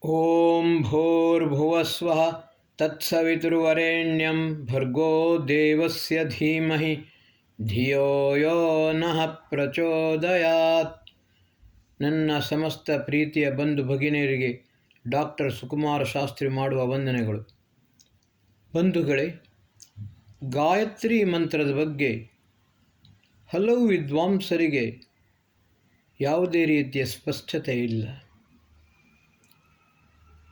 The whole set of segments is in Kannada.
ಓಂ ಭೂರ್ಭುವಸ್ವಃ ತತ್ಸವಿತುರ್ವರೆಣ್ಯಂ ಭರ್ಗೋ ದೇವಸ್ಯ ಧೀಮಹಿ ಧಿಯೋ ಯೋ ನಃ ಪ್ರಚೋದಯಾತ್. ನನ್ನ ಸಮಸ್ತ ಪ್ರೀತಿಯ ಬಂಧು ಭಗಿನಿಯರಿಗೆ ಡಾಕ್ಟರ್ ಸುಕುಮಾರ ಶಾಸ್ತ್ರಿ ಮಾಡುವ ವಂದನೆಗಳು. ಬಂಧುಗಳೇ, ಗಾಯತ್ರಿ ಮಂತ್ರದ ಬಗ್ಗೆ ಹಲವು ವಿದ್ವಾಂಸರಿಗೆ ಯಾವುದೇ ರೀತಿಯ ಸ್ಪಷ್ಟತೆ ಇಲ್ಲ.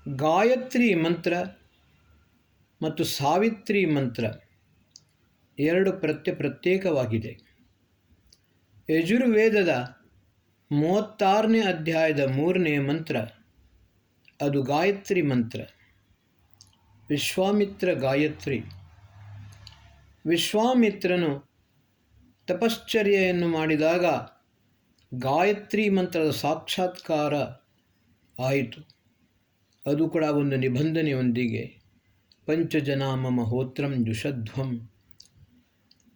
ಗಾಯತ್ರಿ ಮಂತ್ರ ಮತ್ತು ಸಾವಿತ್ರಿ ಮಂತ್ರ ಎರಡು ಪ್ರತ್ಯೇಕವಾಗಿದೆ. ಯಜುರ್ವೇದದ 36ನೇ ಅಧ್ಯಾಯದ 3ನೇ ಮಂತ್ರ ಅದು ಗಾಯತ್ರಿ ಮಂತ್ರ. ವಿಶ್ವಾಮಿತ್ರ ಗಾಯತ್ರಿ. ವಿಶ್ವಾಮಿತ್ರನು ತಪಶ್ಚರ್ಯೆಯನ್ನು ಮಾಡಿದಾಗ ಗಾಯತ್ರಿ ಮಂತ್ರದ ಸಾಕ್ಷಾತ್ಕಾರ ಆಯಿತು. ಅದು ಕೂಡ ಒಂದು ನಿಬಂಧನೆಯೊಂದಿಗೆ, ಪಂಚಜನ ಮಮ ಹೋತ್ರಂ ಜುಷಧ್ವಂ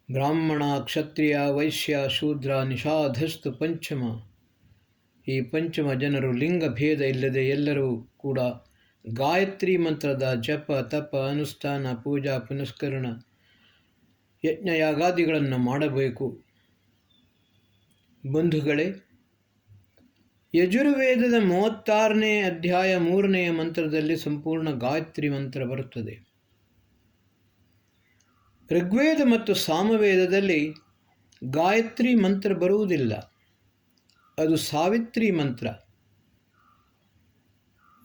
ಬ್ರಾಹ್ಮಣ ಕ್ಷತ್ರಿಯ ವೈಶ್ಯ ಶೂದ್ರ ನಿಷಾಧಸ್ತು ಪಂಚಮ. ಈ ಪಂಚಮ ಜನರು ಲಿಂಗಭೇದ ಇಲ್ಲದೆ ಎಲ್ಲರೂ ಕೂಡ ಗಾಯತ್ರಿ ಮಂತ್ರದ ಜಪ ತಪ ಅನುಷ್ಠಾನ ಪೂಜಾ ಪುನಸ್ಕರಣ ಯಜ್ಞಯಾಗಾದಿಗಳನ್ನು ಮಾಡಬೇಕು. ಬಂಧುಗಳೇ, ಯಜುರ್ವೇದದ 36ನೇ ಅಧ್ಯಾಯ 3ನೇ ಮಂತ್ರದಲ್ಲಿ ಸಂಪೂರ್ಣ ಗಾಯತ್ರಿ ಮಂತ್ರ ಬರುತ್ತದೆ. ಋಗ್ವೇದ ಮತ್ತು ಸಾಮವೇದದಲ್ಲಿ ಗಾಯತ್ರಿ ಮಂತ್ರ ಬರುವುದಿಲ್ಲ, ಅದು ಸಾವಿತ್ರಿ ಮಂತ್ರ.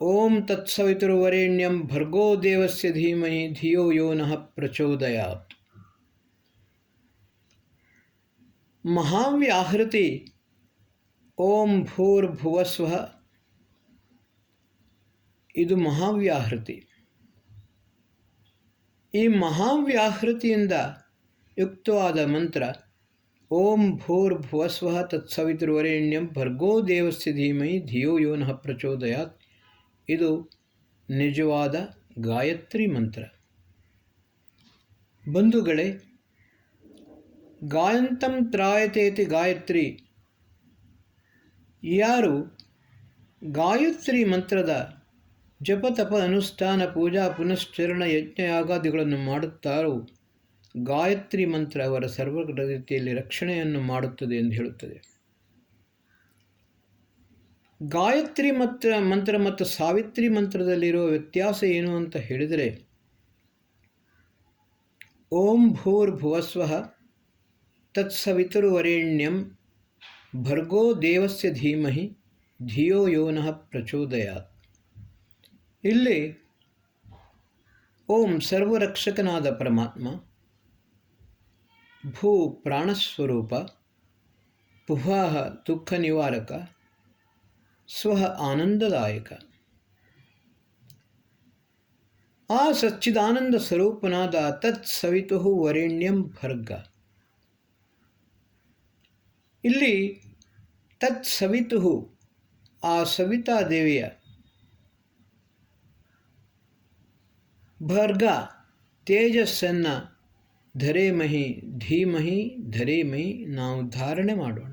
ಓಂ ತತ್ಸವಿತುರ್ವರೆಣ್ಯಂ ಭರ್ಗೋ ದೇವಸ್ಯ ಧೀಮಹಿ ಧಿಯೋ ಯೋ ನಃ ಪ್ರಚೋದಯಾತ್. ಮಹಾವ್ಯಾಹೃತಿ ಓಂ ಭೂರ್ಭುವಸ್ವಃ, ಇದು ಮಹಾವ್ಯಾಹೃತಿ. ಈ ಮಹಾವ್ಯಾಹೃತಿಯಿಂದ ಯುಕ್ತವಾದ ಮಂತ್ರ ಓಂ ಭೂರ್ಭುವಸ್ವಃ ತತ್ಸವಿತುರ್ವರೆಣ್ಯಂ ಭರ್ಗೋ ದೇವಸ್ಯ ಧೀಮಹಿ ಧಿಯೋ ಯೋ ನಃ ಪ್ರಚೋದಯಾತ್. ಇದು ನಿಜವಾದ ಗಾಯತ್ರಿ ಮಂತ್ರ. ಬಂಧುಗಳೇ, ಗಾಯಂತಂ ತ್ರಾಯತೇತಿ ಗಾಯತ್ರಿ. ಯಾರು ಗಾಯತ್ರಿ ಮಂತ್ರದ ಜಪತಪ ಅನುಷ್ಠಾನ ಪೂಜಾ ಪುನಶ್ಚರಣ ಯಜ್ಞಯಾಗಾದಿಗಳನ್ನು ಮಾಡುತ್ತಾರೋ ಗಾಯತ್ರಿ ಮಂತ್ರ ಅವರ ಸರ್ವ ರೀತಿಯಲ್ಲಿ ರಕ್ಷಣೆಯನ್ನು ಮಾಡುತ್ತದೆ ಎಂದು ಹೇಳುತ್ತದೆ. ಗಾಯತ್ರಿ ಮಂತ್ರ ಮತ್ತು ಸಾವಿತ್ರಿ ಮಂತ್ರದಲ್ಲಿರುವ ವ್ಯತ್ಯಾಸ ಏನು ಅಂತ ಹೇಳಿದರೆ, ಓಂ ಭೂರ್ಭುವಸ್ವಃ ತತ್ಸವಿತುರ್ವರೆಣ್ಯಂ ಭರ್ಗೋ ದೇವಸ್ಯ ಧೀಮಹಿ ಧಿಯೋ ಯೋ ನಃ ಪ್ರಚೋದಯಾತ್. ಇಲ್ಲಿ ಓಂ ಸರ್ವರಕ್ಷಕನಾದ ಪರಮಾತ್ಮ, ಭೂ ಪ್ರಾಣಸ್ವರೂಪ, ಭುವಃ ದುಃಖ ನಿವಾರಕ, ಸ್ವಃ ಆನಂದದಾಯಕ. ಆ ಸಚ್ಚಿದಾನಂದ ಸ್ವರೂಪನಾದ ತತ್ಸವಿತುಃ ವರೆಣ್ಯಂ ಭರ್ಗ. ಇಲ್ಲಿ ತತ್ಸವಿತುಃ ಆ ಸವಿತಾದೇವಿಯ, ಭರ್ಗ ತೇಜಸ್ಸನ್ನು ಧರೇಮಹಿ ಧೀಮಹಿ ಧರೇಮಹಿ ನಾವು ಧಾರಣೆ ಮಾಡೋಣ.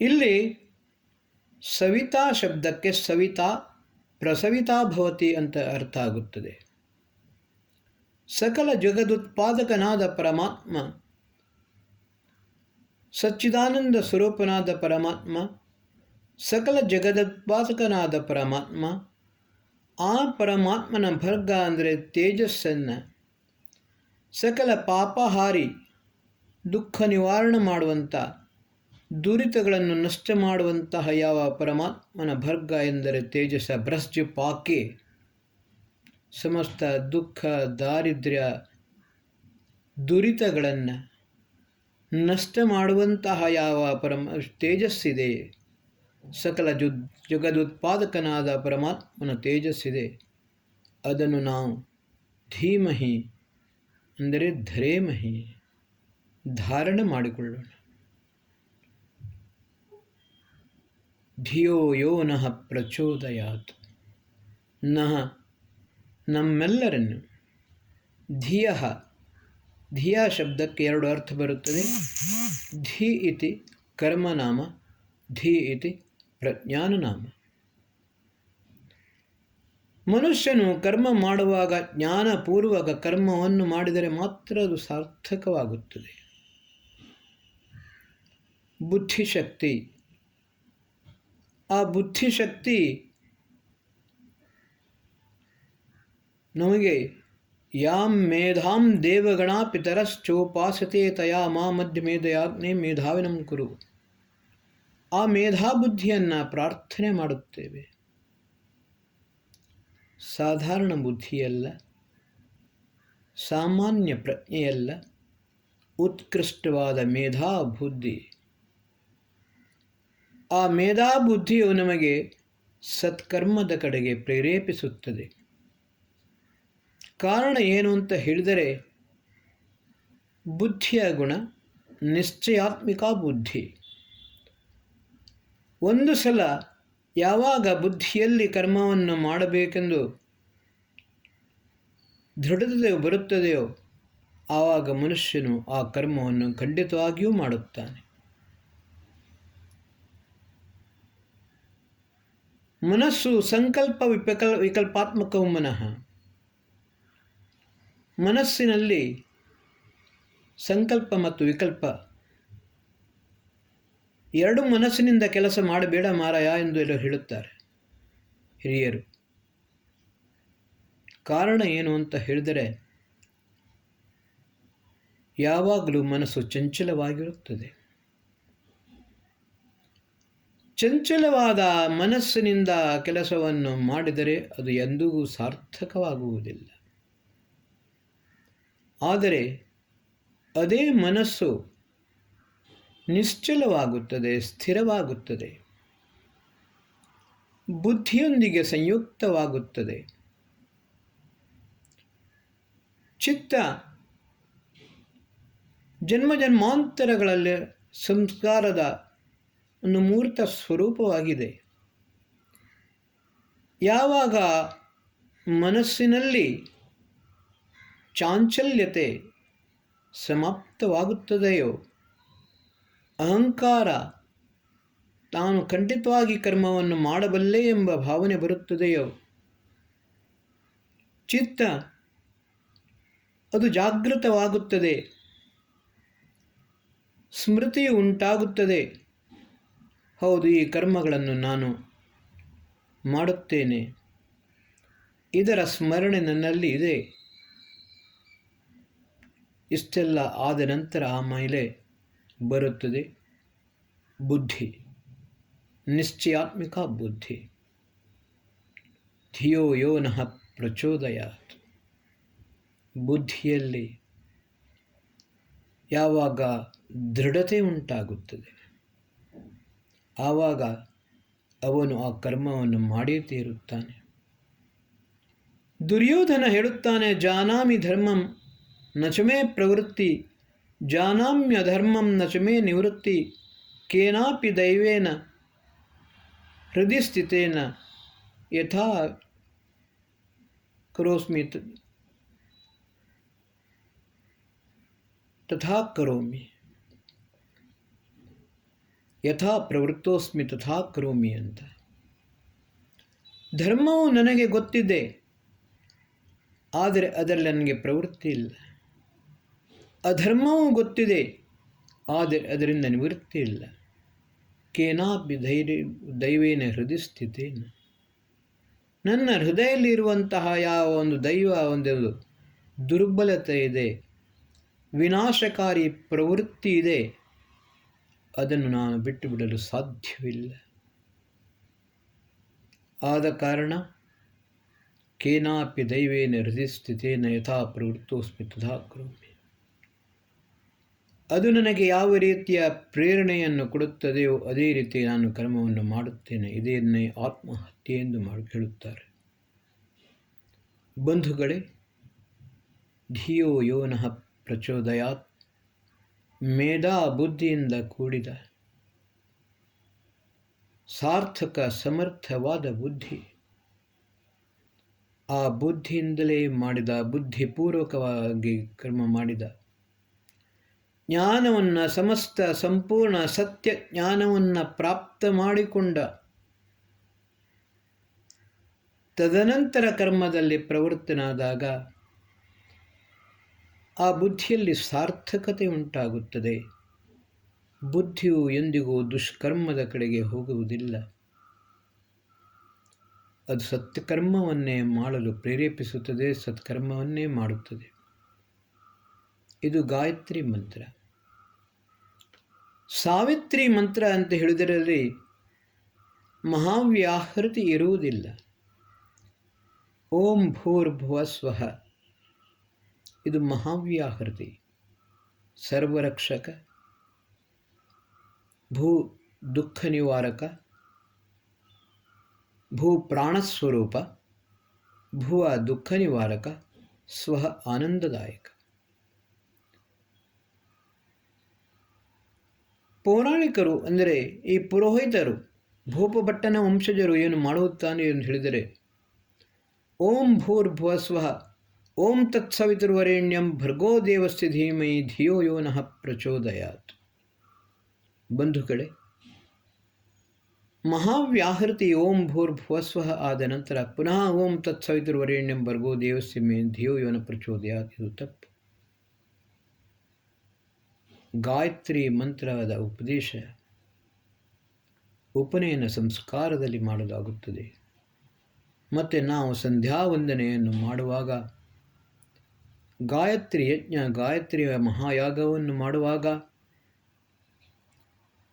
ಇಲ್ಲಿ ಸವಿತಾ ಶಬ್ದಕ್ಕೆ ಸವಿತಾ ಪ್ರಸವಿತಾ ಭವತಿ ಅಂತ ಅರ್ಥ ಆಗುತ್ತದೆ. ಸಕಲ ಜಗದುತ್ಪಾದಕನಾದ ಪರಮಾತ್ಮ, ಸಚ್ಚಿದಾನಂದ ಸ್ವರೂಪನಾದ ಪರಮಾತ್ಮ, ಸಕಲ ಜಗದುತ್ಪಾದಕನಾದ ಪರಮಾತ್ಮ, ಆ ಪರಮಾತ್ಮನ ಭರ್ಗ ಅಂದರೆ ತೇಜಸ್ಸನ್ನು, ಸಕಲ ಪಾಪಹಾರಿ ದುಃಖ ನಿವಾರಣೆ ಮಾಡುವಂಥ, ದುರಿತಗಳನ್ನು ನಷ್ಟ ಮಾಡುವಂತಹ ಯಾವ ಪರಮಾತ್ಮನ ಭರ್ಗ ಎಂದರೆ ತೇಜಸ್ಸ. ಭ್ರಶ್ಜ ಪಾಕೆ, ಸಮಸ್ತ ದುಃಖ ದಾರಿದ್ರ್ಯ ದುರಿತಗಳನ್ನು ನಷ್ಟ ಮಾಡುವಂತಹ ಯಾವ ತೇಜಸ್ಸಿದೆ, ಸಕಲ ಜಗದುತ್ಪಾದಕನಾದ ಪರಮಾತ್ಮನ ತೇಜಸ್ಸಿದೆ, ಅದನ್ನು ನಾವು ಧೀಮಹಿ ಅಂದರೆ ಧರೇಮಹಿ ಧಾರಣೆ ಮಾಡಿಕೊಳ್ಳೋಣ. ಧಿಯೋ ಯೋ ನಃ ಪ್ರಚೋದಯಾತ್. ನಃ ನಮ್ಮೆಲ್ಲರನ್ನು, ಧಿಯಃ ಧಿಯ ಶಬ್ದಕ್ಕೆ ಎರಡು ಅರ್ಥ ಬರುತ್ತದೆ. ಧಿ ಇತಿ ಕರ್ಮನಾಮ, ಧಿ ಇತಿ ಪ್ರಜ್ಞಾನನಾಮ. ಮನುಷ್ಯನು ಕರ್ಮ ಮಾಡುವಾಗ ಜ್ಞಾನಪೂರ್ವಕ ಕರ್ಮವನ್ನು ಮಾಡಿದರೆ ಮಾತ್ರ ಅದು ಸಾರ್ಥಕವಾಗುತ್ತದೆ. ಬುದ್ಧಿಶಕ್ತಿ, ಆ ಬುದ್ಧಿಶಕ್ತಿ ನಮಗೆ ಯಾಂ ಮೇಧಾಂ ದೇವಗಣ ಪಿತರಶ್ಚೋಪಾಸತೆ ತಯಾ ಮಾ ಮಧ್ಯ ಮೇಧಯಾಗ್ನೇ ಮೇಧಾವಿನಂ ಕುರು. ಆ ಮೇಧಾಬುದ್ಧಿಯನ್ನು ಪ್ರಾರ್ಥನೆ ಮಾಡುತ್ತೇವೆ. ಸಾಧಾರಣ ಬುದ್ಧಿಯಲ್ಲ, ಸಾಮಾನ್ಯ ಪ್ರಜ್ಞೆಯಲ್ಲ, ಉತ್ಕೃಷ್ಟವಾದ ಮೇಧಾಬುದ್ಧಿ. ಆ ಮೇಧಾಬುದ್ಧಿಯು ನಮಗೆ ಸತ್ಕರ್ಮದ ಕಡೆಗೆ ಪ್ರೇರೇಪಿಸುತ್ತದೆ. ಕಾರಣ ಏನು ಅಂತ ಹೇಳಿದರೆ, ಬುದ್ಧಿಯ ಗುಣ ನಿಶ್ಚಯಾತ್ಮಿಕ ಬುದ್ಧಿ. ಒಂದು ಸಲ ಯಾವಾಗ ಬುದ್ಧಿಯಲ್ಲಿ ಕರ್ಮವನ್ನು ಮಾಡಬೇಕೆಂದು ದೃಢತೆ ಬರುತ್ತದೆಯೋ ಆವಾಗ ಮನುಷ್ಯನು ಆ ಕರ್ಮವನ್ನು ಖಂಡಿತವಾಗಿಯೂ ಮಾಡುತ್ತಾನೆ. ಮನಸ್ಸು ಸಂಕಲ್ಪ ವಿಕಲ್ಪಾತ್ಮಕವು ಮನಃ. ಮನಸ್ಸಿನಲ್ಲಿ ಸಂಕಲ್ಪ ಮತ್ತು ವಿಕಲ್ಪ ಎರಡು ಮನಸ್ಸಿನಿಂದ ಕೆಲಸ ಮಾಡಬೇಡ ಮಾರಾಯ ಎಂದು ಎಲ್ಲರೂ ಹೇಳುತ್ತಾರೆ ಹಿರಿಯರು. ಕಾರಣ ಏನು ಅಂತ ಹೇಳಿದರೆ, ಯಾವಾಗಲೂ ಮನಸ್ಸು ಚಂಚಲವಾಗಿರುತ್ತದೆ. ಚಂಚಲವಾದ ಮನಸ್ಸಿನಿಂದ ಕೆಲಸವನ್ನು ಮಾಡಿದರೆ ಅದು ಎಂದಿಗೂ ಸಾರ್ಥಕವಾಗುವುದಿಲ್ಲ. ಆದರೆ ಅದೇ ಮನಸ್ಸು ನಿಶ್ಚಲವಾಗುತ್ತದೆ, ಸ್ಥಿರವಾಗುತ್ತದೆ, ಬುದ್ಧಿಯೊಂದಿಗೆ ಸಂಯುಕ್ತವಾಗುತ್ತದೆ. ಚಿತ್ತ ಜನ್ಮಾಂತರಗಳಲ್ಲಿ ಸಂಸ್ಕಾರದ ಒಂದು ಮೂರ್ತ ಸ್ವರೂಪವಾಗಿದೆ. ಯಾವಾಗ ಮನಸ್ಸಿನಲ್ಲಿ ಚಾಂಚಲ್ಯತೆ ಸಮಾಪ್ತವಾಗುತ್ತದೆಯೋ, ಅಹಂಕಾರ ತಾನು ಖಂಡಿತವಾಗಿ ಕರ್ಮವನ್ನು ಮಾಡಬಲ್ಲೆ ಎಂಬ ಭಾವನೆ ಬರುತ್ತದೆಯೋ, ಚಿತ್ತ ಅದು ಜಾಗೃತವಾಗುತ್ತದೆ, ಸ್ಮೃತಿಯು ಉಂಟಾಗುತ್ತದೆ. ಹೌದು, ಈ ಕರ್ಮಗಳನ್ನು ನಾನು ಮಾಡುತ್ತೇನೆ, ಇದರ ಸ್ಮರಣೆ ನನ್ನಲ್ಲಿ ಇದೆ. ಇಷ್ಟೆಲ್ಲ ಆದ ನಂತರ ಆಮೇಲೆ ಬರುತ್ತದೆ ಬುದ್ಧಿ, ನಿಶ್ಚಯಾತ್ಮಿಕ ಬುದ್ಧಿ. ಧಿಯೋ ಯೋ ನಃ ಪ್ರಚೋದಯಾತ್. ಬುದ್ಧಿಯಲ್ಲಿ ಯಾವಾಗ ದೃಢತೆ ಉಂಟಾಗುತ್ತದೆ ಆವಾಗ ಅವನು ಆ ಕರ್ಮವನ್ನು ಮಾಡೇ ತೀರುತ್ತಾನೆ. ದುರ್ಯೋಧನ ಹೇಳುತ್ತಾನೆ, ಜಾನಾಮಿ ಧರ್ಮಂ ನಚಮೇ ಪ್ರವೃತ್ತಿ, ಜಾನಾಮ್ಯ ಧರ್ಮಂ ನಚಮೇ ನಿವೃತ್ತಿ, ಕೇನಾಪಿ ದೈವೇನ ಹೃದಯ ಸ್ಥಿತೇನ ಯಥಾ ಕರೋಸ್ಮಿ ತಥಾ ಕರೋಮಿ, ಯಥಾ ಪ್ರವೃತ್ತೋಸ್ಮಿ ತಥಾ ಕರೋಮಿ ಅಂತ. ಧರ್ಮವು ನನಗೆ ಗೊತ್ತಿದೆ, ಆದರೆ ಅದರಲ್ಲಿ ನನಗೆ ಪ್ರವೃತ್ತಿ ಇಲ್ಲ. ಅಧರ್ಮವೂ ಗೊತ್ತಿದೆ, ಆದರೆ ಅದರಿಂದ ನಿವೃತ್ತಿ ಇಲ್ಲ. ಕೇನಾಪಿ ದೈವೇನ ಹೃದಯ ಸ್ಥಿತೇನ. ನನ್ನ ಹೃದಯದಲ್ಲಿರುವಂತಹ ಯಾವ ಒಂದು ದೈವ ಒಂದು ದುರ್ಬಲತೆ ಇದೆ, ವಿನಾಶಕಾರಿ ಪ್ರವೃತ್ತಿ ಇದೆ, ಅದನ್ನು ನಾನು ಬಿಟ್ಟು ಬಿಡಲು ಸಾಧ್ಯವಿಲ್ಲ. ಆದ ಕಾರಣ ಕೇನಾಪಿ ದೈವೇನ ಹೃದಯ ಸ್ಥಿತೇನ ಯಥಾ ಪ್ರವೃತ್ತೋಸ್ಮಿ ತಥಾ ಕರೋಮಿ. ಅದು ನನಗೆ ಯಾವ ರೀತಿಯ ಪ್ರೇರಣೆಯನ್ನು ಕೊಡುತ್ತದೆಯೋ ಅದೇ ರೀತಿ ನಾನು ಕರ್ಮವನ್ನು ಮಾಡುತ್ತೇನೆ. ಇದನ್ನೇ ಆತ್ಮಹತ್ಯೆ ಎಂದು ಹೇಳುತ್ತಾರೆ. ಬಂಧುಗಳೇ, ಧಿಯೋ ಯೋ ನಃ ಪ್ರಚೋದಯಾತ್, ಮೇಧಾ ಬುದ್ಧಿಯಿಂದ ಕೂಡಿದ ಸಾರ್ಥಕ ಸಮರ್ಥವಾದ ಬುದ್ಧಿ. ಆ ಬುದ್ಧಿಯಿಂದಲೇ ಮಾಡಿದ, ಬುದ್ಧಿಪೂರ್ವಕವಾಗಿ ಕರ್ಮ ಮಾಡಿದ ಜ್ಞಾನವನ್ನು, ಸಮಸ್ತ ಸಂಪೂರ್ಣ ಸತ್ಯ ಜ್ಞಾನವನ್ನು ಪ್ರಾಪ್ತ ಮಾಡಿಕೊಂಡ ತದನಂತರ ಕರ್ಮದಲ್ಲಿ ಪ್ರವೃತ್ತನಾದಾಗ ಆ ಬುದ್ಧಿಯಲ್ಲಿ ಸಾರ್ಥಕತೆ ಉಂಟಾಗುತ್ತದೆ. ಬುದ್ಧಿಯು ಎಂದಿಗೂ ದುಷ್ಕರ್ಮದ ಕಡೆಗೆ ಹೋಗುವುದಿಲ್ಲ. ಅದು ಸತ್ಕರ್ಮವನ್ನೇ ಮಾಡಲು ಪ್ರೇರೇಪಿಸುತ್ತದೆ, ಸತ್ಕರ್ಮವನ್ನೇ ಮಾಡುತ್ತದೆ. ಇದು ಗಾಯತ್ರಿ ಮಂತ್ರ. ಸಾವಿತ್ರಿ ಮಂತ್ರ ಅಂತ ಹೇಳಿದರಲ್ಲಿ ಮಹಾವ್ಯಾಹೃತಿ ಇರುವುದಿಲ್ಲ. ಓಂ ಭೂರ್ಭುವ ಸ್ವಃ ಇದು ಮಹಾವ್ಯಾಹೃತಿ. ಸರ್ವರಕ್ಷಕ, ಭೂ ದುಃಖ ನಿವಾರಕ, ಭೂ ಪ್ರಾಣಸ್ವರೂಪ, ಭುವ ದುಃಖ ನಿವಾರಕ, ಸ್ವಃ ಆನಂದದಾಯಕ. ಪೌರಾಣಿಕರು ಅಂದರೆ ಈ ಪುರೋಹಿತರು, ಭೂಪಭಟ್ಟನ ವಂಶಜರು ಏನು ಮಾಡುತ್ತಾನೆ ಎಂದು ಹೇಳಿದರೆ, ಓಂ ಭೂರ್ಭುವ ಸ್ವಃ ಓಂ ತತ್ಸವಿತುರ್ವರೆಣ್ಯಂ ಭರ್ಗೋ ದೇವಸ್ಯ ಧೀಮಹಿ ಧಿಯೋ ಯೋ ನಃ ಪ್ರಚೋದಯಾತ್. ಬಂಧುಗಳೇ, ಮಹಾವ್ಯಾಹೃತಿ ಓಂ ಭೂರ್ಭುವ ಸ್ವಃ ಆದ ನಂತರ ಪುನಃ ಓಂ ತತ್ಸವಿತುರ್ವರೆಣ್ಯಂ ಭರ್ಗೋ ದೇವಸ್ಯ ಧಿಯೋ ಯೋ ನಃ ಪ್ರಚೋದಯಾತ್ ಇದು ತಪ್ಪು. ಗಾಯತ್ರಿ ಮಂತ್ರದ ಉಪದೇಶ ಉಪನಯನ ಸಂಸ್ಕಾರದಲ್ಲಿ ಮಾಡಲಾಗುತ್ತದೆ. ಮತ್ತು ನಾವು ಸಂಧ್ಯಾ ವಂದನೆಯನ್ನು ಮಾಡುವಾಗ, ಗಾಯತ್ರಿ ಯಜ್ಞ, ಗಾಯತ್ರಿಯ ಮಹಾಯಾಗವನ್ನು ಮಾಡುವಾಗ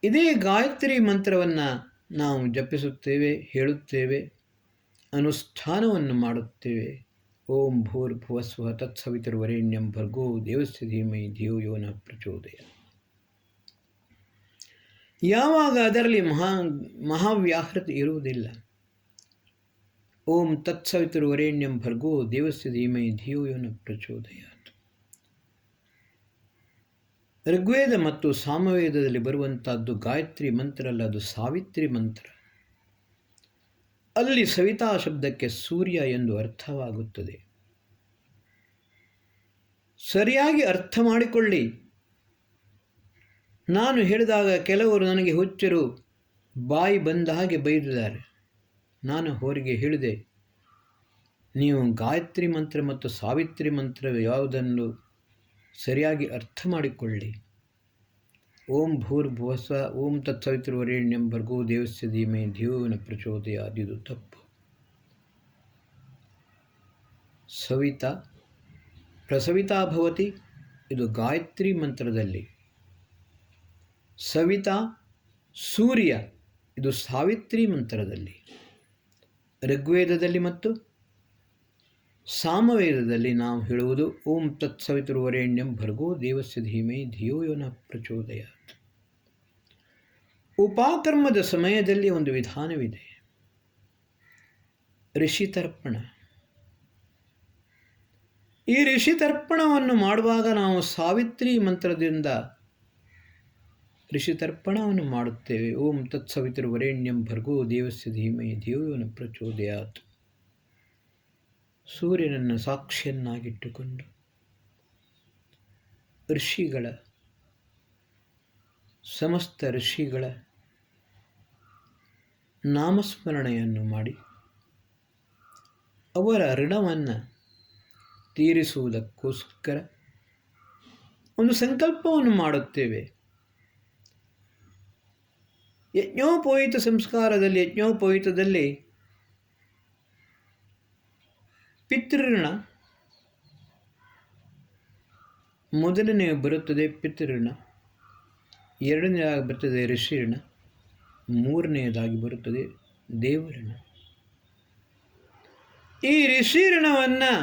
ಇದೇ ಗಾಯತ್ರಿ ಮಂತ್ರವನ್ನು ನಾವು ಜಪಿಸುತ್ತೇವೆ, ಹೇಳುತ್ತೇವೆ, ಅನುಷ್ಠಾನವನ್ನು ಮಾಡುತ್ತೇವೆ. ಓಂ ಭೂರ್ಭುವ ಸ್ವಃ ತತ್ಸವಿತುರ್ವರೆಣ್ಯಂ ಭರ್ಗೋ ದೇವಸ್ಯ ಧೀಮಹಿ ಧಿಯೋ ಯೋ ನಃ ಪ್ರಚೋದಯಾತ್. ಯಾವಾಗ ಅದರಲ್ಲಿ ಮಹಾವ್ಯಾಹೃತಿ ಇರುವುದಿಲ್ಲ. ಓಂ ತತ್ಸವಿತುರ್ವರೆಣ್ಯಂ ಭರ್ಗೋ ದೇವಸ್ಯ ಧೀಮಹಿ ಧಿಯೋ ಯೋ ನಃ ಪ್ರಚೋದಯಾತ್. ಋಗ್ವೇದ ಮತ್ತು ಸಾಮವೇದದಲ್ಲಿ ಬರುವಂತಹದ್ದು ಗಾಯತ್ರಿ ಮಂತ್ರ ಅಲ್ಲ, ಅದು ಸಾವಿತ್ರಿ ಮಂತ್ರ. ಅಲ್ಲಿ ಸವಿತಾ ಶಬ್ದಕ್ಕೆ ಸೂರ್ಯ ಎಂದು ಅರ್ಥವಾಗುತ್ತದೆ. ಸರಿಯಾಗಿ ಅರ್ಥ ಮಾಡಿಕೊಳ್ಳಿ. ನಾನು ಹೇಳಿದಾಗ ಕೆಲವರು ನನಗೆ ಹುಚ್ಚರು ಬಾಯಿ ಬಂದ ಹಾಗೆ ಬೈದಿದ್ದಾರೆ. ನಾನು ಅವರಿಗೆ ಹೇಳಿದೆ, ನೀವು ಗಾಯತ್ರಿ ಮಂತ್ರ ಮತ್ತು ಸಾವಿತ್ರಿ ಮಂತ್ರ ಯಾವುದನ್ನು ಸರಿಯಾಗಿ ಅರ್ಥ ಮಾಡಿಕೊಳ್ಳಿ. ಓಂ ಭೂರ್ಭುವ ಸ್ವಃ ಓಂ ತತ್ಸವಿತುರ್ವರೆಣ್ಯಂ ಭರ್ಗೋ ದೇವಸ್ಯ ಧೀಮಹಿ ಧಿಯೋ ಯೋ ನಃ ಪ್ರಚೋದಯಾತ್ ಇದು ತಪ್ಪು. ಸವಿತಾ ಪ್ರಸವಿತಾ ಭವತಿ ಇದು ಗಾಯತ್ರಿ ಮಂತ್ರದಲ್ಲಿ, ಸವಿತಾ ಸೂರ್ಯ ಇದು ಸಾವಿತ್ರಿ ಮಂತ್ರದಲ್ಲಿ. ಋಗ್ವೇದದಲ್ಲಿ ಮತ್ತು ಸಾಮವೇದದಲ್ಲಿ ನಾವು ಹೇಳುವುದು ಓಂ ತತ್ಸವಿತುರ್ವರೆಣ್ಯಂ ಭರ್ಗೋ ದೇವಸ್ಯ ಧೀಮಹಿ ಧಿಯೋ ಯೋ ನಃ ಪ್ರಚೋದಯಾತ್. ಉಪಕರ್ಮದ ಸಮಯದಲ್ಲಿ ಒಂದು ವಿಧಾನವಿದೆ, ಋಷಿತರ್ಪಣ. ಈ ಋಷಿತರ್ಪಣವನ್ನು ಮಾಡುವಾಗ ನಾವು ಸಾವಿತ್ರಿ ಮಂತ್ರದಿಂದ ಋಷಿತರ್ಪಣವನ್ನು ಮಾಡುತ್ತೇವೆ. ಓಂ ತತ್ಸವಿತುರ್ವರೆಣ್ಯಂ ಭರ್ಗೋ ದೇವಸ್ಯ ಧೀಮಹಿ ಧಿಯೋ ಯೋ ನಃ ಪ್ರಚೋದಯಾತ್. ಸೂರ್ಯನನ್ನು ಸಾಕ್ಷಿಯನ್ನಾಗಿಟ್ಟುಕೊಂಡು ಋಷಿಗಳ, ಸಮಸ್ತ ಋಷಿಗಳ ನಾಮಸ್ಮರಣೆಯನ್ನು ಮಾಡಿ ಅವರ ಋಣವನ್ನು ತೀರಿಸುವುದಕ್ಕೋಸ್ಕರ ಒಂದು ಸಂಕಲ್ಪವನ್ನು ಮಾಡುತ್ತೇವೆ. ಯಜ್ಞೋಪವೀತ ಸಂಸ್ಕಾರದಲ್ಲಿ, ಯಜ್ಞೋಪವೀತದಲ್ಲಿ ಪಿತೃಋಣ ಮೊದಲನೇ ಬರುತ್ತದೆ, ಪಿತೃಋಣ ಎರಡನೇದಾಗಿ ಬರುತ್ತದೆ ಋಷಿಋಣ, ಮೂರನೆಯದಾಗಿ ಬರುತ್ತದೆ ದೇವಋಣ. ಈ ಋಷಿಋಣವನ್ನು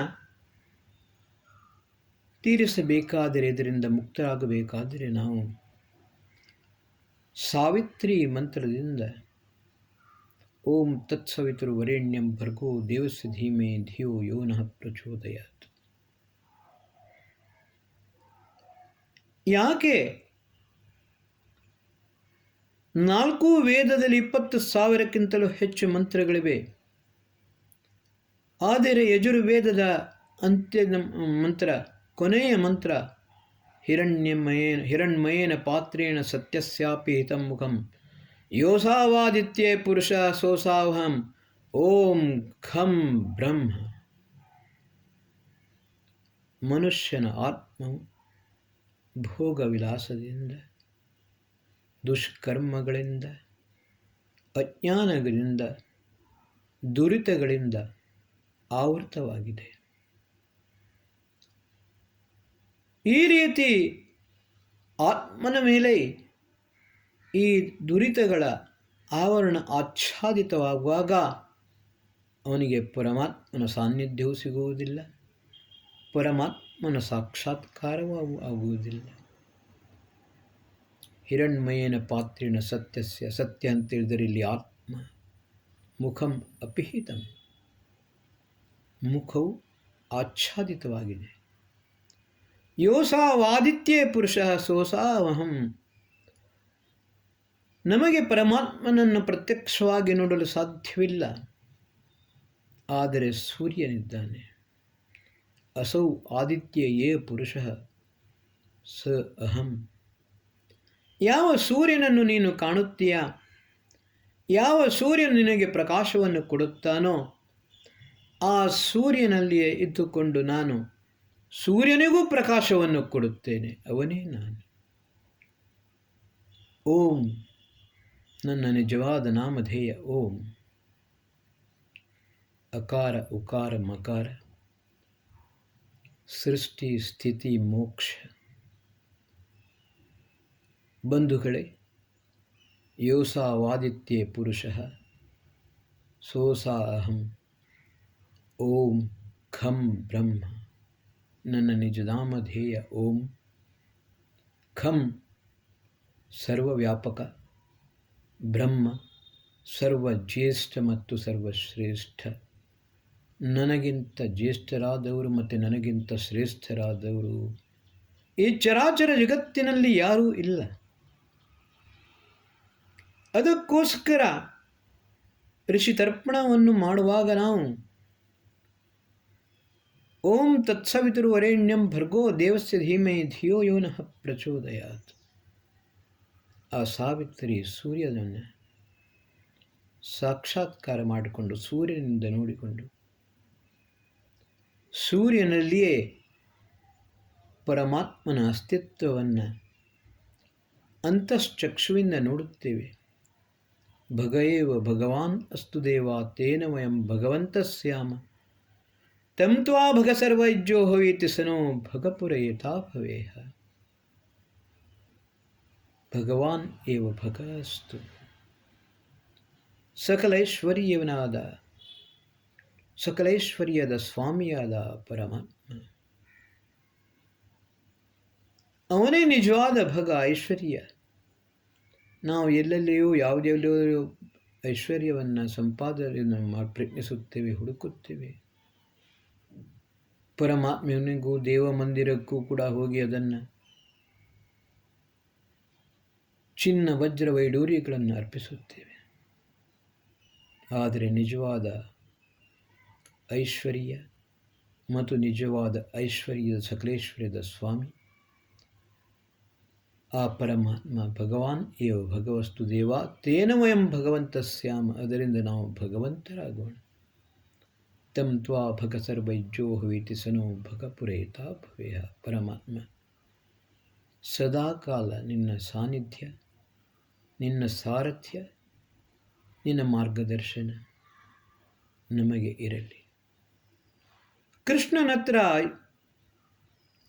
ತೀರಿಸಬೇಕಾದರೆ, ಇದರಿಂದ ಮುಕ್ತರಾಗಬೇಕಾದರೆ ನಾವು ಸಾವಿತ್ರಿ ಮಂತ್ರದಿಂದ ಓಂ ತತ್ಸವಿತುರ್ವರೆಣ್ಯಂ ಭರ್ಗೋ ದೇವಸ್ಯ ಧೀಮಹಿ ಧಿಯೋ ಯೋ ನಃ ಪ್ರಚೋದಯಾತ್. ಯಾಕೆ 4 ವೇದದಲ್ಲಿ 20,000ಕ್ಕಿಂತಲೂ ಹೆಚ್ಚು ಮಂತ್ರಗಳಿವೆ. ಆದರೆ ಯಜುರ್ವೇದದ ಅಂತ್ಯದ ಮಂತ್ರ, ಕೊನೆಯ ಮಂತ್ರ ಹಿರಣ್ಮಯೇನ ಪಾತ್ರೇಣ ಸತ್ಯಸ್ಯಾಪಿ ಹಿತಂ ಮುಖಂ ಯೋಸಾವಾದಿತ್ಯೇ ಪುರುಷ ಸೋಸಾವಹಂ ಓಂ ಖಂ ಬ್ರಹ್ಮ. ಮನುಷ್ಯನ ಆತ್ಮವು ಭೋಗ ವಿಲಾಸದಿಂದ, ದುಷ್ಕರ್ಮಗಳಿಂದ, ಅಜ್ಞಾನಗಳಿಂದ, ದುರಿತಗಳಿಂದ ಆವೃತವಾಗಿದೆ. ಈ ರೀತಿ ಆತ್ಮನ ಮೇಲೆ ಈ ದುರಿತಗಳ ಆವರಣ ಆಚ್ಛಾದಿತವಾಗುವಾಗ ಅವನಿಗೆ ಪರಮಾತ್ಮನ ಸಾನ್ನಿಧ್ಯವೂ ಸಿಗುವುದಿಲ್ಲ, ಪರಮಾತ್ಮನ ಸಾಕ್ಷಾತ್ಕಾರವೂ ಆಗುವುದಿಲ್ಲ. ಹಿರಣ್ಮಯೇನ ಪಾತ್ರೇಣ ಸತ್ಯಸ್ಯ, ಸತ್ಯ ಅಂತೇಳಿದರೆ ಇಲ್ಲಿ ಆತ್ಮ. ಮುಖಂ ಅಪಿಹಿತಂ, ಮುಖವು ಆಚ್ಛಾದಿತವಾಗಿದೆ. ಯೋಸಾವಾದಿತ್ಯೇ ಪುರುಷಃ ಸೋಸಾವಹಂ. ನಮಗೆ ಪರಮಾತ್ಮನನ್ನು ಪ್ರತ್ಯಕ್ಷವಾಗಿ ನೋಡಲು ಸಾಧ್ಯವಿಲ್ಲ, ಆದರೆ ಸೂರ್ಯನಿದ್ದಾನೆ. ಅಸೌ ಆದಿತ್ಯ ಯೇ ಪುರುಷಃ ಸ ಅಹಂ. ಯಾವ ಸೂರ್ಯನನ್ನು ನೀನು ಕಾಣುತ್ತೀಯಾ, ಯಾವ ಸೂರ್ಯನು ನಿನಗೆ ಪ್ರಕಾಶವನ್ನು ಕೊಡುತ್ತಾನೋ ಆ ಸೂರ್ಯನಲ್ಲಿಯೇ ಇದ್ದುಕೊಂಡು ನಾನು ಸೂರ್ಯನಿಗೂ ಪ್ರಕಾಶವನ್ನು ಕೊಡುತ್ತೇನೆ, ಅವನೇ ನಾನು. ಓಂ ನನ್ನ ನಿಜವಾದ ನಾಮಧೇಯ ಓಂ. ಅಕಾರ ಉಕಾರ ಮಕಾರ, ಸೃಷ್ಟಿ ಸ್ಥಿತಿ ಮೋಕ್ಷ. ಬಂಧುಗಳೇ, ಯೋಸಾವಾದಿತ್ಯೇ ಪುರುಷಃ ಸೋಸಾ ಅಹಂ. ಓಂ ಖಂ ಬ್ರಹ್ಮ, ನನ್ನ ನಿಜನಾಮಧೇಯ ಓಂ. ಖಂ ಸರ್ವವ್ಯಾಪಕ, ಬ್ರಹ್ಮ ಸರ್ವಜ್ಯೇಷ್ಠ ಮತ್ತು ಸರ್ವಶ್ರೇಷ್ಠ. ನನಗಿಂತ ಜ್ಯೇಷ್ಠರಾದವರು ಮತ್ತು ನನಗಿಂತ ಶ್ರೇಷ್ಠರಾದವರು ಈ ಚರಾಚರ ಜಗತ್ತಿನಲ್ಲಿ ಯಾರೂ ಇಲ್ಲ. ಅದಕ್ಕೋಸ್ಕರ ಋಷಿ ತರ್ಪಣವನ್ನು ಮಾಡುವಾಗ ನಾವು ಓಂ ತತ್ಸವಿತುರ್ವರೆಣ್ಯಂ ಭರ್ಗೋ ದೇವಸ್ಯ ಧೀಮಹಿ ಧಿಯೋ ಯೋ ನಃ ಪ್ರಚೋದಯಾತ್. ಆ ಸಾವಿತ್ರಿ ಸೂರ್ಯನನ್ನು ಸಾಕ್ಷಾತ್ಕಾರ ಮಾಡಿಕೊಂಡು, ಸೂರ್ಯನಿಂದ ನೋಡಿಕೊಂಡು, ಸೂರ್ಯನಲ್ಲಿಯೇ ಪರಮಾತ್ಮನ ಅಸ್ತಿತ್ವವನ್ನು ಅಂತಶ್ಚಕ್ಷುವಿಂದ ನೋಡುತ್ತೇವೆ. ಭಗಯೇವ ಭಗವಾನ್ ಅಸ್ತು ದೇವ ತೇನ ವಯಂ ಭಗವಂತಸ್ಯಾಮ ತಂ ತ್ವಾ ಭಗ ಸರ್ವೈಜ್ಯೋ ಹವೇತಿ ಸನೋ ಭಗಪುರಯತಾ ಭವೇಹ. ಭಗವಾನ್ ಏವ ಭಗ ಅಸ್ತು. ಸಕಲೈಶ್ವರ್ಯದ ಸ್ವಾಮಿಯಾದ ಪರಮಾತ್ಮ, ಅವನೇ ನಿಜವಾದ ಭಗ, ಐಶ್ವರ್ಯ. ನಾವು ಎಲ್ಲೆಲ್ಲಿಯೂ ಯಾವುದೆಲ್ಲಿಯೂ ಐಶ್ವರ್ಯವನ್ನು ಸಂಪಾದನೆಯನ್ನು ಪ್ರಯತ್ನಿಸುತ್ತೇವೆ, ಹುಡುಕುತ್ತೇವೆ. ಪರಮಾತ್ಮನಿಗೂ ದೇವ ಮಂದಿರಕ್ಕೂ ಕೂಡ ಹೋಗಿ ಅದನ್ನು ಚಿನ್ನ ವಜ್ರ ವೈಡೂರ್ಯಗಳನ್ನು ಅರ್ಪಿಸುತ್ತೇವೆ. ಆದರೆ ನಿಜವಾದ ಐಶ್ವರ್ಯ ಮತ್ತು ನಿಜವಾದ ಐಶ್ವರ್ಯದ ಸಕಲೇಶ್ವರ್ಯದ ಸ್ವಾಮಿ ಆ ಪರಮಾತ್ಮ ಭಗವಾನ್ ಏವ ಭಗವಸ್ತು ದೇವ ತೇನ ವಯಂ ಭಗವಂತಸ್ಯಾಮ. ಅದರಿಂದ ನಾವು ಭಗವಂತರಾಗೋಣ. ತಂ ತ್ವಾ ಭಗ ಸರ್ವೈಜ್ಯೋ ಹವೇತಿ ಸನೋ ಭಗಪುರಯತಾ ಭವೇಹ. ಪರಮಾತ್ಮ ಸದಾಕಾಲ ನಿನ್ನ ಸಾನ್ನಿಧ್ಯ, ನಿನ್ನ ಸಾರಥ್ಯ, ನಿನ್ನ ಮಾರ್ಗದರ್ಶನ ನಮಗೆ ಇರಲಿ. ಕೃಷ್ಣನ ಹತ್ರ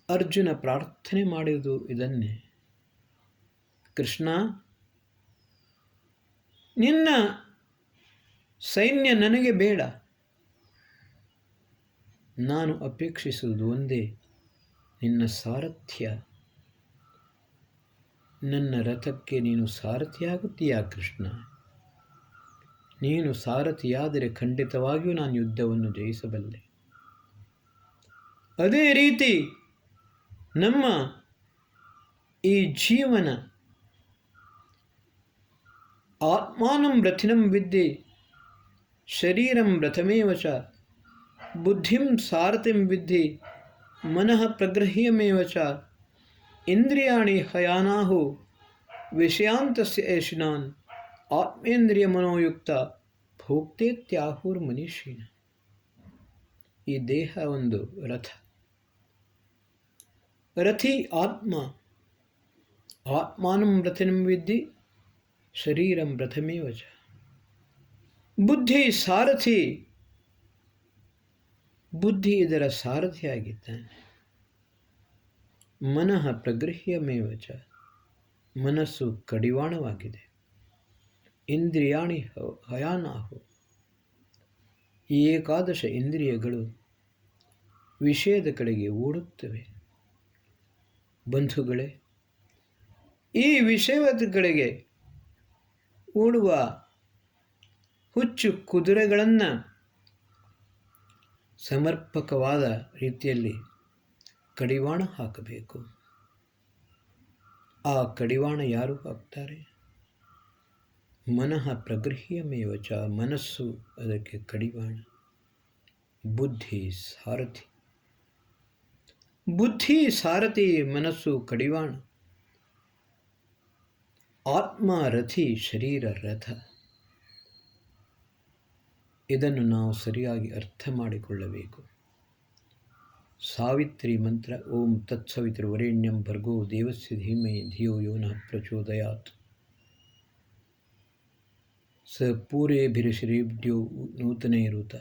ಅರ್ಜುನ ಪ್ರಾರ್ಥನೆ ಮಾಡುವುದು ಇದನ್ನೇ. ಕೃಷ್ಣ, ನಿನ್ನ ಸೈನ್ಯ ನನಗೆ ಬೇಡ. ನಾನು ಅಪೇಕ್ಷಿಸುವುದು ಒಂದೇ, ನಿನ್ನ ಸಾರಥ್ಯ. ನನ್ನ ರಥಕ್ಕೆ ನೀನು ಸಾರಥಿಯಾಗುತ್ತೀಯಾ ಕೃಷ್ಣ? ನೀನು ಸಾರಥಿಯಾದರೆ ಖಂಡಿತವಾಗಿಯೂ ನಾನು ಯುದ್ಧವನ್ನು ಜಯಿಸಬಲ್ಲೆ. ಅದೇ ರೀತಿ ನಮ್ಮ ಈ ಜೀವನ ಆತ್ಮಾನಂ ರಥಿನಂ ವಿದ್ಯೆ ಶರೀರಂ ರಥಮೇವ ಚ ಬುದ್ಧಿಂ ಸಾರಥಿಂ ವಿದ್ಯೆ ಮನಃ ಪ್ರಗೃಹ್ಯಮೇವ ಚ ಇಂದ್ರಿಯಾಣಿ ಹಯಾನಾಹು ವಿಷಯಾಂತಸ್ಯ ಏಷಿನಾನ್ ಆತ್ಮೇಂದ್ರಿಯ ಮನೋಯುಕ್ತ ಭೋಕ್ತೇತ್ಯಾಹುರ್ ಮನೀಷಿಣ. ಈ ದೇಹ ಒಂದು ರಥ. ರಥಿ ಆತ್ಮ. ಆತ್ಮಾನಂ ರಥಿನಂ ವಿದ್ಧಿ ಶರೀರಂ ರಥಮೇವ ಚ. ಬುದ್ಧಿ ಸಾರಥಿ. ಬುದ್ಧಿ ಇದರ ಸಾರಥಿಯಾಗಿದ್ದಾನೆ. ಮನಃ ಪ್ರಗೃಹ್ಯಮೇವ ಚ. ಮನಸ್ಸು ಕಡಿವಾಣವಾಗಿದೆ. ಇಂದ್ರಿಯಾಣಿ ಹಯಾನಾಹು. ಈ ಏಕಾದಶ ಇಂದ್ರಿಯಗಳು ವಿಷಯದ ಕಡೆಗೆ ಓಡುತ್ತವೆ. ಬಂಧುಗಳೇ, ಈ ವಿಷಯದ ಕಡೆಗೆ ಓಡುವ ಹುಚ್ಚು ಕುದುರೆಗಳನ್ನು ಸಮರ್ಪಕವಾದ ರೀತಿಯಲ್ಲಿ ಕಡಿವಾಣ ಹಾಕಬೇಕು. ಆ ಕಡಿವಾಣ ಯಾರು ಹಾಕ್ತಾರೆ? ಮನಃ ಪ್ರಗೃಹ್ಯಮೇವ ಚ. ಮನಸ್ಸು ಅದಕ್ಕೆ ಕಡಿವಾಣ. ಬುದ್ಧಿ ಸಾರಥಿ. ಬುದ್ಧಿ ಸಾರಥಿ, ಮನಸ್ಸು ಕಡಿವಾಣ. ಆತ್ಮ ರಥಿ, ಶರೀರ ರಥ. ಇದನ್ನು ನಾವು ಸರಿಯಾಗಿ ಅರ್ಥ ಮಾಡಿಕೊಳ್ಳಬೇಕು. ಸಾವಿತ್ರಿ ಮಂತ್ರ. ಓಂ ತತ್ಸವಿತುರ್ವರೆಣ್ಯಂ ಭರ್ಗೋ ದೇವಸ್ಯ ಧೀಮಹಿ ಧಿಯೋ ಯೋ ನಃ ಪ್ರಚೋದಯಾತ್. ಸ ಪೂರೇಭಿರ್ಷಿರೇಭ್ಯೋ ನೂತನೈರುತ.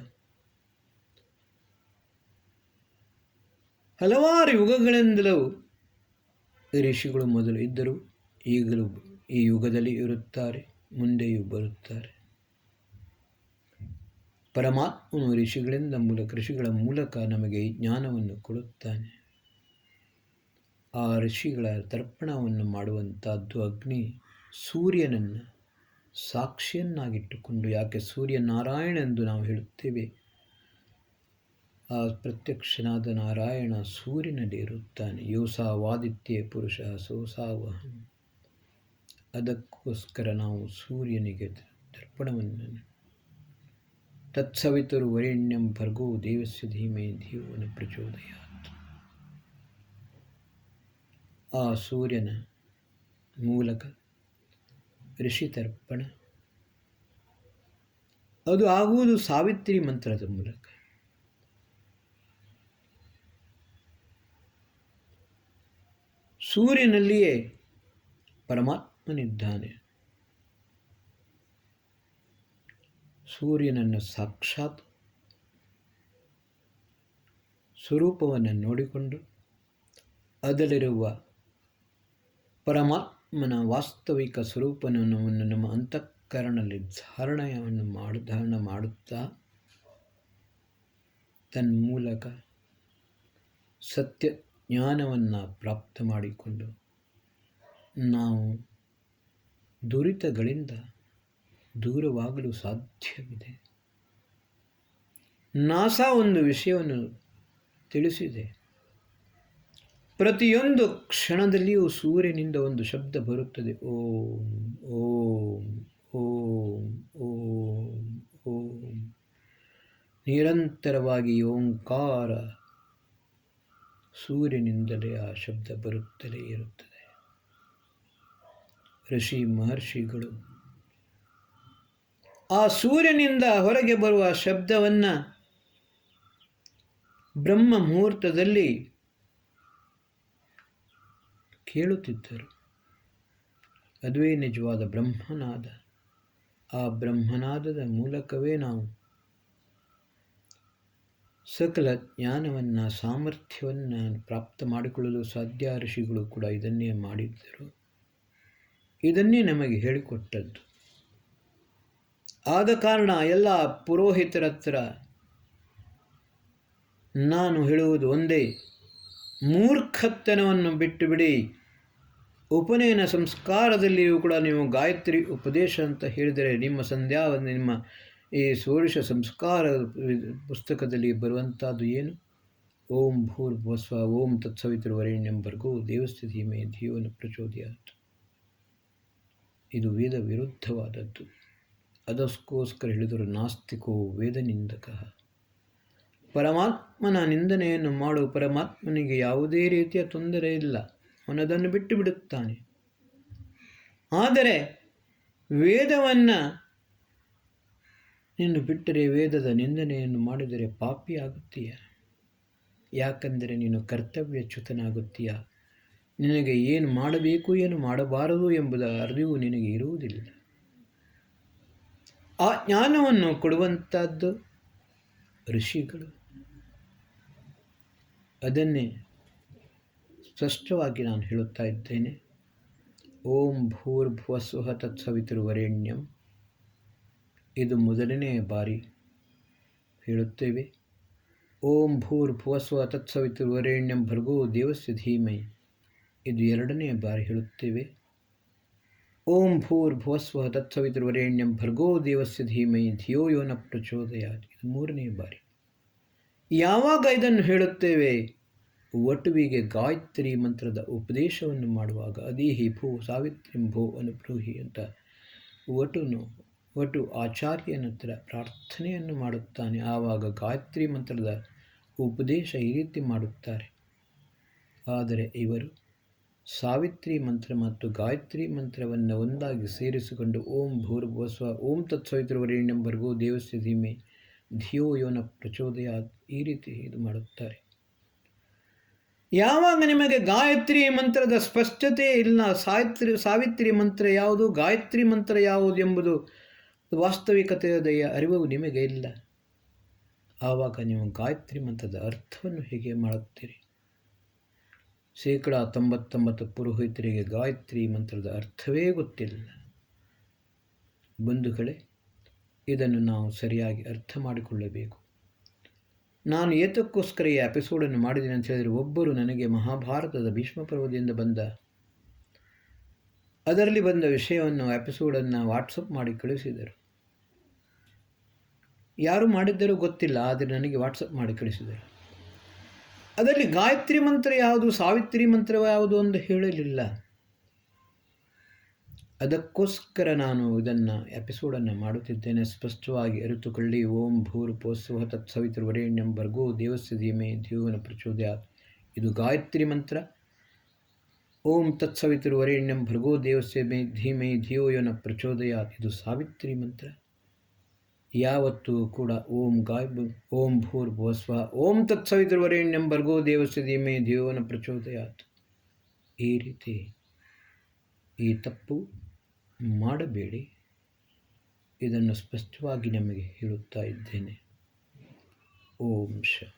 ಹಲವಾರು ಯುಗಗಳಿಂದಲೂ ಋಷಿಗಳು ಮೊದಲು ಇದ್ದರು, ಈಗಲೂ ಈ ಯುಗದಲ್ಲಿ ಇರುತ್ತಾರೆ, ಮುಂದೆಯೂ ಬರುತ್ತಾರೆ. ಪರಮಾತ್ಮನು ಋಷಿಗಳ ಮೂಲಕ ನಮಗೆ ಜ್ಞಾನವನ್ನು ಕೊಡುತ್ತಾನೆ. ಆ ಋಷಿಗಳ ತರ್ಪಣವನ್ನು ಮಾಡುವಂಥದ್ದು ಅಗ್ನಿ ಸೂರ್ಯನನ್ನು ಸಾಕ್ಷಿಯನ್ನಾಗಿಟ್ಟುಕೊಂಡು. ಯಾಕೆ ಸೂರ್ಯನಾರಾಯಣ ಎಂದು ನಾವು ಹೇಳುತ್ತೇವೆ? ಆ ಪ್ರತ್ಯಕ್ಷನಾದ ನಾರಾಯಣ ಸೂರ್ಯನಲ್ಲಿ ಇರುತ್ತಾನೆ. ಯೋಸಾವಾದಿತ್ಯ ಪುರುಷ ಸೋಸಾವಹಂ. ಅದಕ್ಕೋಸ್ಕರ ನಾವು ಸೂರ್ಯನಿಗೆ ತರ್ಪಣವನ್ನು. ತತ್ಸವಿತುರ್ವರೆಣ್ಯಂ ಭರ್ಗೋ ದೇವಸ್ಯ ಧೀಮಹಿ ಧಿಯೋ ನಃ ಪ್ರಚೋದಯಾತ್. ಆ ಸೂರ್ಯನ ಮೂಲಕ ಋಷಿ ತರ್ಪಣ ಅದು ಆಗುವುದು ಸಾವಿತ್ರಿ ಮಂತ್ರದ ಮೂಲಕ. ಸೂರ್ಯನಲ್ಲಿಯೇ ಪರಮಾತ್ಮನಿದ್ದಾನೆ. ಸೂರ್ಯನನ್ನು ಸಾಕ್ಷಾತ್ ಸ್ವರೂಪವನ್ನು ನೋಡಿಕೊಂಡು ಅದರಲ್ಲಿರುವ ಪರಮಾತ್ಮನ ವಾಸ್ತವಿಕ ಸ್ವರೂಪವನ್ನು ನಮ್ಮ ಅಂತಃಕರಣದಲ್ಲಿ ಧಾರಣ ಮಾಡುತ್ತಾ ತನ್ಮೂಲಕ ಸತ್ಯ ಜ್ಞಾನವನ್ನು ಪ್ರಾಪ್ತ ಮಾಡಿಕೊಂಡು ನಾವು ದುರಿತಗಳಿಂದ ದೂರವಾಗಲು ಸಾಧ್ಯವಿದೆ. ನಾಸಾ ಒಂದು ವಿಷಯವನ್ನು ತಿಳಿಸಿದೆ. ಪ್ರತಿಯೊಂದು ಕ್ಷಣದಲ್ಲಿಯೂ ಸೂರ್ಯನಿಂದ ಒಂದು ಶಬ್ದ ಬರುತ್ತದೆ. ಓಂ ಓಂ ಓಂ ಓಂ ಓಂ. ನಿರಂತರವಾಗಿ ಓಂಕಾರ ಸೂರ್ಯನಿಂದಲೇ ಆ ಶಬ್ದ ಬರುತ್ತಲೇ ಇರುತ್ತದೆ. ಋಷಿ ಮಹರ್ಷಿಗಳು ಆ ಸೂರ್ಯನಿಂದ ಹೊರಗೆ ಬರುವ ಶಬ್ದವನ್ನು ಬ್ರಹ್ಮ ಮುಹೂರ್ತದಲ್ಲಿ ಕೇಳುತ್ತಿದ್ದರು. ಅದುವೇ ನಿಜವಾದ ಬ್ರಹ್ಮನಾದ. ಆ ಬ್ರಹ್ಮನಾದದ ಮೂಲಕವೇ ನಾವು ಸಕಲ ಜ್ಞಾನವನ್ನು ಸಾಮರ್ಥ್ಯವನ್ನು ಪ್ರಾಪ್ತ ಮಾಡಿಕೊಳ್ಳಲು ಸಾಧ್ಯ. ಋಷಿಗಳು ಕೂಡ ಇದನ್ನೇ ಮಾಡಿದ್ದರು. ಇದನ್ನೇ ನಮಗೆ ಹೇಳಿಕೊಟ್ಟದ್ದು. ಆದ ಕಾರಣ ಎಲ್ಲ ಪುರೋಹಿತರ ಹತ್ರ ನಾನು ಹೇಳುವುದು ಒಂದೇ, ಮೂರ್ಖತನವನ್ನು ಬಿಟ್ಟು ಬಿಡಿ. ಉಪನಯನ ಸಂಸ್ಕಾರದಲ್ಲಿಯೂ ಕೂಡ ನೀವು ಗಾಯತ್ರಿ ಉಪದೇಶ ಅಂತ ಹೇಳಿದರೆ ನಿಮ್ಮ ಈ ಷೋಡಶ ಸಂಸ್ಕಾರ ಪುಸ್ತಕದಲ್ಲಿ ಬರುವಂಥದ್ದು ಏನು? ಓಂ ಭೂರ್ಭುವಸ್ವ ಓಂ ತತ್ಸವಿತುರ್ವರೆಣ್ಯಂ ಭರ್ಗೋ ದೇವಸ್ಯ ಧೀಮಹಿ ಧಿಯೋ ನಃ ಪ್ರಚೋದಯಾತ್. ಇದು ವೇದ ವಿರುದ್ಧವಾದದ್ದು. ಅದಕ್ಕೋಸ್ಕರ ಹೇಳಿದರು ನಾಸ್ತಿಕೋ ವೇದ ನಿಂದಕಃ. ಪರಮಾತ್ಮನ ನಿಂದನೆಯನ್ನು ಮಾಡು. ಪರಮಾತ್ಮನಿಗೆ ಯಾವುದೇ ರೀತಿಯ ತೊಂದರೆ ಇಲ್ಲ, ಅವನದನ್ನು ಬಿಟ್ಟು ಬಿಡುತ್ತಾನೆ. ಆದರೆ ವೇದವನ್ನು ನೀನು ಬಿಟ್ಟರೆ ವೇದದ ನಿಂದನೆಯನ್ನು ಮಾಡಿದರೆ ಪಾಪಿಯಾಗುತ್ತೀಯ. ಯಾಕಂದರೆ ನೀನು ಕರ್ತವ್ಯಚ್ಯುತನಾಗುತ್ತೀಯ. ನಿನಗೆ ಏನು ಮಾಡಬೇಕು ಏನು ಮಾಡಬಾರದು ಎಂಬುದರ ಅರಿವು ನಿನಗೆ ಇರುವುದಿಲ್ಲ. ಆ ಜ್ಞಾನವನ್ನು ಕೊಡುವಂಥದ್ದು ಋಷಿಗಳು. ಅದನ್ನೇ ಸ್ಪಷ್ಟವಾಗಿ ನಾನು ಹೇಳುತ್ತಾ ಇದ್ದೇನೆ. ಓಂ ಭೂರ್ಭುವಸ್ವಃ ತತ್ಸವಿತುರ್ವರೆಣ್ಯಂ. ಇದು ಮೊದಲನೆಯ ಬಾರಿ ಹೇಳುತ್ತೇವೆ. ಓಂ ಭೂರ್ಭುವಸ್ವಃ ತತ್ಸವಿತುರ್ವರೆಣ್ಯಂ ಭರ್ಗೋ ದೇವಸ್ಯ ಧೀಮಹಿ. ಇದು ಎರಡನೆಯ ಬಾರಿ ಹೇಳುತ್ತೇವೆ. ಓಂ ಭೂರ್ಭುವಸ್ವಃ ತತ್ಸವಿತುರ್ವರೆಣ್ಯಂ ಭರ್ಗೋ ದೇವಸ್ಯ ಧೀಮಹಿ ಧಿಯೋ ಯೋ ನ ಪ್ರಚೋದಯಾತ್. ಇದು ಮೂರನೆಯ ಬಾರಿ. ಯಾವಾಗ ಇದನ್ನು ಹೇಳುತ್ತೇವೆ? ವಟುವಿಗೆ ಗಾಯತ್ರಿ ಮಂತ್ರದ ಉಪದೇಶವನ್ನು ಮಾಡುವಾಗ ಅದೀಹಿ ಭೂ ಸಾವಿತ್ರಿಂ ಭೋ ಅನುಬ್ರೂಹಿ ಅಂತ ವಟು ಆಚಾರ್ಯನ ಹತ್ರ ಪ್ರಾರ್ಥನೆಯನ್ನು ಮಾಡುತ್ತಾನೆ. ಆವಾಗ ಗಾಯತ್ರಿ ಮಂತ್ರದ ಉಪದೇಶ ಈ ರೀತಿ ಮಾಡುತ್ತಾರೆ. ಆದರೆ ಇವರು ಸಾವಿತ್ರಿ ಮಂತ್ರ ಮತ್ತು ಗಾಯತ್ರಿ ಮಂತ್ರವನ್ನು ಒಂದಾಗಿ ಸೇರಿಸಿಕೊಂಡು ಓಂ ಭೂರ್ಭುವಸ್ವ ಓಂ ತತ್ಸವಿತುರ್ವರೆಣ್ಯಂ ಭರ್ಗೋ ದೇವಸ್ಯ ಧೀಮಹಿ ಧಿಯೋ ಯೋ ನ ಪ್ರಚೋದಯಾತ್ ಈ ರೀತಿ ಇದು ಮಾಡುತ್ತಾರೆ. ಯಾವಾಗ ನಿಮಗೆ ಗಾಯತ್ರಿ ಮಂತ್ರದ ಸ್ಪಷ್ಟತೆ ಇಲ್ಲ, ಸಾವಿತ್ರಿ ಮಂತ್ರ ಯಾವುದು ಗಾಯತ್ರಿ ಮಂತ್ರ ಯಾವುದು ಎಂಬುದು ವಾಸ್ತವಿಕತೆಯ ಅರಿವು ನಿಮಗೆ ಇಲ್ಲ, ಆವಾಗ ನೀವು ಗಾಯತ್ರಿ ಮಂತ್ರದ ಅರ್ಥವನ್ನು ಹೇಗೆ ಮಾಡುತ್ತೀರಿ? 99% ಪುರೋಹಿತರಿಗೆ ಗಾಯತ್ರಿ ಮಂತ್ರದ ಅರ್ಥವೇ ಗೊತ್ತಿಲ್ಲ. ಬಂಧುಗಳೇ, ಇದನ್ನು ನಾವು ಸರಿಯಾಗಿ ಅರ್ಥ ಮಾಡಿಕೊಳ್ಳಬೇಕು. ನಾನು ಏತಕ್ಕೋಸ್ಕರ ಈ ಎಪಿಸೋಡನ್ನು ಮಾಡಿದ್ದೀನಿ ಅಂತ ಹೇಳಿದರೆ, ಒಬ್ಬರು ನನಗೆ ಮಹಾಭಾರತದ ಭೀಷ್ಮ ಪರ್ವದಿಂದ ಅದರಲ್ಲಿ ಬಂದ ವಿಷಯವನ್ನು ಎಪಿಸೋಡನ್ನು ವಾಟ್ಸಪ್ ಮಾಡಿ ಕಳಿಸಿದರು. ಯಾರು ಮಾಡಿದ್ದರೂ ಗೊತ್ತಿಲ್ಲ, ಆದರೆ ನನಗೆ ವಾಟ್ಸಪ್ ಮಾಡಿ ಕಳಿಸಿದರು. ಅದರಲ್ಲಿ ಗಾಯತ್ರಿ ಮಂತ್ರ ಯಾವುದು ಸಾವಿತ್ರಿ ಮಂತ್ರ ಯಾವುದು ಎಂದು ಹೇಳಲಿಲ್ಲ. ಅದಕ್ಕೋಸ್ಕರ ನಾನು ಇದನ್ನು ಎಪಿಸೋಡನ್ನು ಮಾಡುತ್ತಿದ್ದೇನೆ. ಸ್ಪಷ್ಟವಾಗಿ ಅರಿತುಕೊಳ್ಳಿ. ಓಂ ಭೂರ್ಭುವಸ್ವಃ ತತ್ಸವಿತುರ್ವರೆಣ್ಯಂ ಭರ್ಗೋ ದೇವಸ್ಯ ಧೀಮಹಿ ಧಿಯೋ ನ ಪ್ರಚೋದಯಾತ್. ಇದು ಗಾಯತ್ರಿ ಮಂತ್ರ. ಓಂ ತತ್ಸವಿತುರ್ವರೆಣ್ಯಂ ಭರ್ಗೋ ದೇವಸ್ಯ ಧೀಮಹಿ ಧಿಯೋ ಯೋ ನ ಪ್ರಚೋದಯಾತ್. ಇದು ಸಾವಿತ್ರಿ ಮಂತ್ರ. ಯಾವತ್ತೂ ಕೂಡ ಓಂ ಭೂರ್ಭುವಸ್ವಃ ಓಂ ತತ್ಸವಿತುರ್ವರೆಣ್ಯಂ ಭರ್ಗೋ ದೇವಸ್ಯ ಧೀಮಹಿ ಧಿಯೋ ನ ಪ್ರಚೋದಯಾತ್. ಈ ರೀತಿ ಈ ತಪ್ಪು ಮಾಡಬೇಡಿ. ಇದನ್ನು ಸ್ಪಷ್ಟವಾಗಿ ನಮಗೆ ಹೇಳುತ್ತಾ ಇದ್ದೇನೆ. ಓಂ ಶಾಂತಿ.